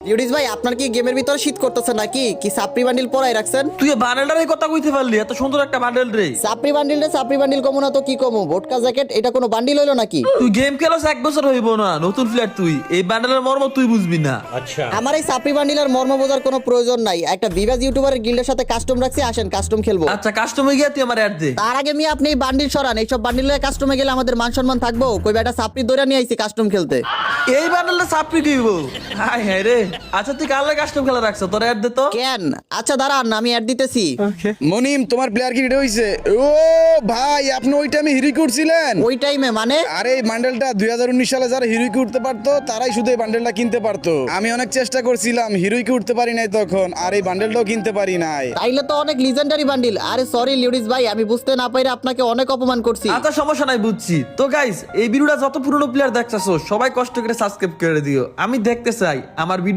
লিউডিস ভাই আপনার কি গেমের ভিতরে শীত করতেছে নাকি? কি সাপ্রি বান্ডিল পরাই রাখছেন? তুই বান্ডেলটার কথা কইতে পারলি? এত সুন্দর একটা বান্ডেল রে। সাপ্রি বান্ডিল কমু না তো কি কমু? ভোটকা জ্যাকেট এটা কোনো বান্ডিল হইলো নাকি? তুই গেম খেলোস 1 বছর হইব না, নতুন প্লেয়ার তুই। এই বান্ডেলের মর্ম তুই বুঝবি না। আমার এই সাপ্রি বান্ডিলের মর্ম বোঝার কোনো প্রয়োজন নাই। একটা বিভাজ ইউটিউবারের গিল্ডের সাথে কাস্টম রাখছি, আসেন কাস্টম খেলবো। আচ্ছা কাস্টমে গিয়া তুই আমার অ্যাড দে। তার আগে মিয়া আপনি এই বান্ডিল সরান। এইসব বান্ডিল লয়ে কাস্টমে গেলে আমাদের মান সম্মান থাকবো? কই বেটা সাপ্রি দইরা নিয়ে আইছি কাস্টম খেলতে। এই বান্ডেলটা সাপ্রি দিব। হাই হাই রে। আচ্ছা তুই কালকে কাস্টম খেলা রাখছ, তোর অ্যাড দে তো। কেন? আচ্ছা দাঁড়ান আমি অ্যাড দিতেছি। মনিম তোমার প্লেয়ার কি রেডি হইছে? ও ভাই আপনি ওই টাইমে হিরো করছিলেন? ওই টাইমে মানে? আরে এই বান্ডেলটা 2019 সালে যারা হিরোইকে উঠতে পারতো তারাই শুধু এই বান্ডেলটা কিনতে পারতো। আমি অনেক চেষ্টা করছিলাম, হিরোইকে উঠতে পারি নাই তখন, আর এই বান্ডেলটাও কিনতে পারি নাই। তাইলে তো অনেক লিজেন্ডারি বান্ডিল। আরে সরি লিউডিস ভাই, আমি বুঝতে না পাইরে আপনাকে অনেক অপমান করছি। আচ্ছা সমস্যা নাই, বুঝছি। তো গাইস এই ভিডিওটা যত পুরনো প্লেয়ার দেখতেছো সবাই কষ্ট করে সাবস্ক্রাইব করে দিও। আমি দেখতে চাই আমার ভিডিও